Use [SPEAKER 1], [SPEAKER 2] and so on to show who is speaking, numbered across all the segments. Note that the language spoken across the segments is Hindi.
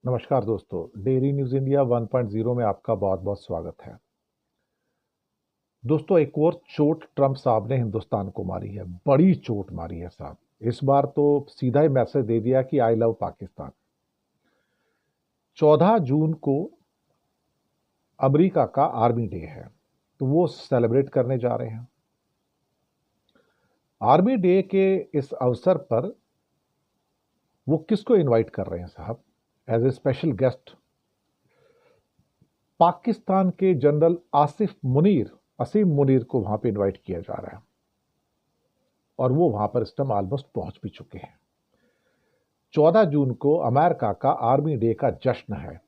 [SPEAKER 1] नमस्कार दोस्तों, डेली न्यूज़ इंडिया 1.0 में आपका बहुत बहुत स्वागत है। दोस्तों, एक और चोट ट्रंप साहब ने हिंदुस्तान को मारी है। बड़ी चोट मारी है साहब। इस बार तो सीधा ही मैसेज दे दिया कि आई लव पाकिस्तान। 14 जून को अमेरिका का आर्मी डे है, तो वो सेलिब्रेट करने जा रहे हैं। आर्मी डे के इस अवसर पर वो किसको इनवाइट कर रहे हैं साहब as a special guest? Pakistan के जनरल असीम मुनीर को वहां पे इनवाइट किया जा रहा है और वो वहां पर इस टाइम ऑलमोस्ट पहुंच भी चुके हैं। 14 जून को अमेरिका का आर्मी डे का जश्न है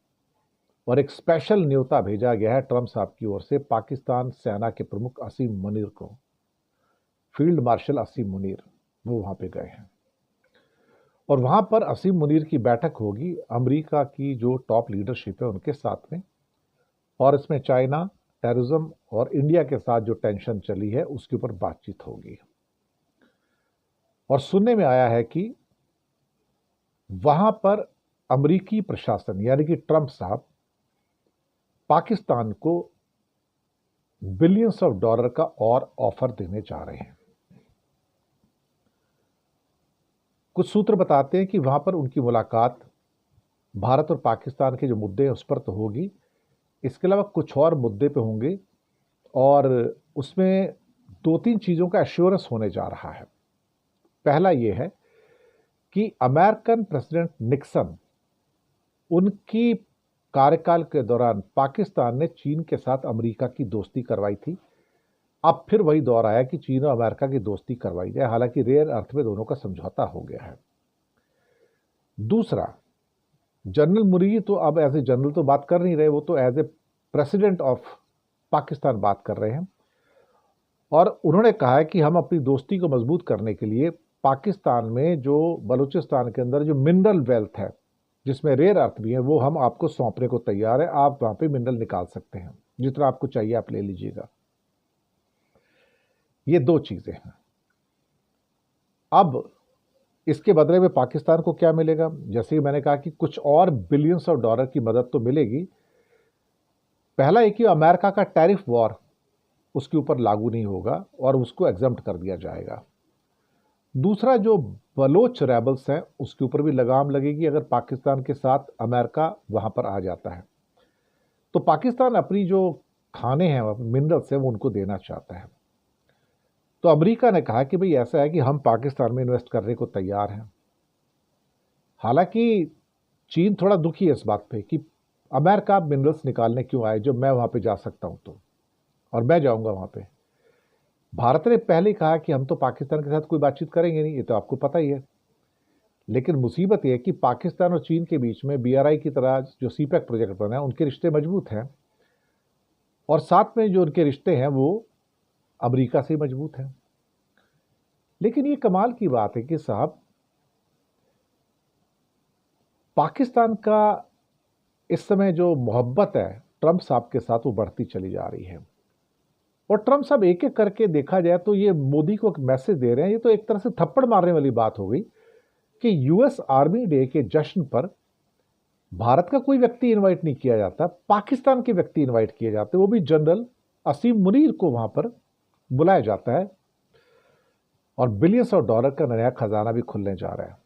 [SPEAKER 1] और एक स्पेशल न्योता भेजा गया है ट्रंप साहब की ओर से पाकिस्तान सेना के प्रमुख असीम मुनीर को। फील्ड मार्शल असीम मुनीर वो वहां पे गए हैं और वहां पर असीम मुनीर की बैठक होगी अमेरिका की जो टॉप लीडरशिप है उनके साथ में, और इसमें चाइना, टेररिज्म और इंडिया के साथ जो टेंशन चली है उसके ऊपर बातचीत होगी। और सुनने में आया है कि वहां पर अमेरिकी प्रशासन यानी कि ट्रंप साहब पाकिस्तान को बिलियंस ऑफ डॉलर का और ऑफर देने जा रहे हैं। कुछ सूत्र बताते हैं कि वहां पर उनकी मुलाकात भारत और पाकिस्तान के जो मुद्दे हैं उस पर तो होगी, इसके अलावा कुछ और मुद्दे पे होंगे और उसमें दो तीन चीज़ों का एश्योरेंस होने जा रहा है। पहला ये है कि अमेरिकन प्रेसिडेंट निक्सन, उनकी कार्यकाल के दौरान पाकिस्तान ने चीन के साथ अमेरिका की दोस्ती करवाई थी। अब फिर वही दौर आया कि चीन और अमेरिका की दोस्ती करवाई जाए, हालांकि रेयर अर्थ में दोनों का समझौता हो गया है। दूसरा, जनरल मुरीदी तो अब एज ए जनरल तो बात कर नहीं रहे, वो तो as a president of Pakistan बात कर रहे हैं और उन्होंने कहा है कि हम अपनी दोस्ती को मजबूत करने के लिए पाकिस्तान में जो बलूचिस्तान के अंदर जो मिनरल वेल्थ है जिसमें रेयर अर्थ भी है वो हम आपको सौंपने को तैयार है। आप वहां पे मिनरल निकाल सकते हैं, जितना आपको चाहिए आप ले लीजिएगा। ये दो चीजें हैं। अब इसके बदले में पाकिस्तान को क्या मिलेगा? जैसे कि मैंने कहा कि कुछ और बिलियंस ऑफ डॉलर की मदद तो मिलेगी। पहला एक कि अमेरिका का टैरिफ वॉर उसके ऊपर लागू नहीं होगा और उसको एग्जम्प्ट कर दिया जाएगा। दूसरा, जो बलोच रेबल्स हैं उसके ऊपर भी लगाम लगेगी अगर पाकिस्तान के साथ अमेरिका वहां पर आ जाता है। तो पाकिस्तान अपनी जो खाने हैं मिनरल्स हैं वो उनको देना चाहता है। तो अमेरिका ने कहा कि भाई ऐसा है कि हम पाकिस्तान में इन्वेस्ट करने को तैयार हैं। हालांकि चीन थोड़ा दुखी है इस बात पे कि अमेरिका मिनरल्स निकालने क्यों आए जब मैं वहां पे जा सकता हूं, तो और मैं जाऊंगा वहां पे। भारत ने पहले ही कहा कि हम तो पाकिस्तान के साथ कोई बातचीत करेंगे नहीं, ये तो आपको पता ही है। लेकिन मुसीबत यह है कि पाकिस्तान और चीन के बीच में बीआरआई की तरह जो सीपैक प्रोजेक्ट बना है उनके रिश्ते मजबूत हैं और साथ में जो उनके रिश्ते हैं वो अमेरिका से मजबूत हैं। लेकिन ये कमाल की बात है कि साहब पाकिस्तान का इस समय जो मोहब्बत है ट्रंप साहब के साथ वो बढ़ती चली जा रही है और ट्रंप साहब एक एक करके देखा जाए तो ये मोदी को एक मैसेज दे रहे हैं। ये तो एक तरह से थप्पड़ मारने वाली बात हो गई कि यूएस आर्मी डे के जश्न पर भारत का कोई व्यक्ति इनवाइट नहीं किया जाता, पाकिस्तान के व्यक्ति इनवाइट किए जाते, वो भी जनरल असीम मुनीर को वहां पर बुलाया जाता है और बिलियंस ऑफ डॉलर का नया खजाना भी खुलने जा रहा है।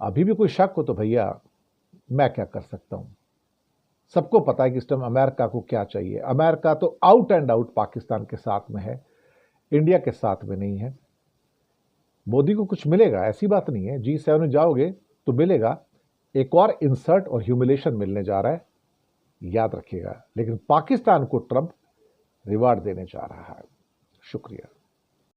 [SPEAKER 1] अभी भी कोई शक हो तो भैया मैं क्या कर सकता हूं। सबको पता है कि इस टाइम अमेरिका को क्या चाहिए। अमेरिका तो आउट एंड आउट पाकिस्तान के साथ में है, इंडिया के साथ में नहीं है। मोदी को कुछ मिलेगा ऐसी बात नहीं है, G7 में जाओगे तो मिलेगा, एक और इंसर्ट और ह्यूमिलेशन मिलने जा रहा है, याद रखिएगा। लेकिन पाकिस्तान को ट्रंप रिवार्ड देने जा रहा है। शुक्रिया।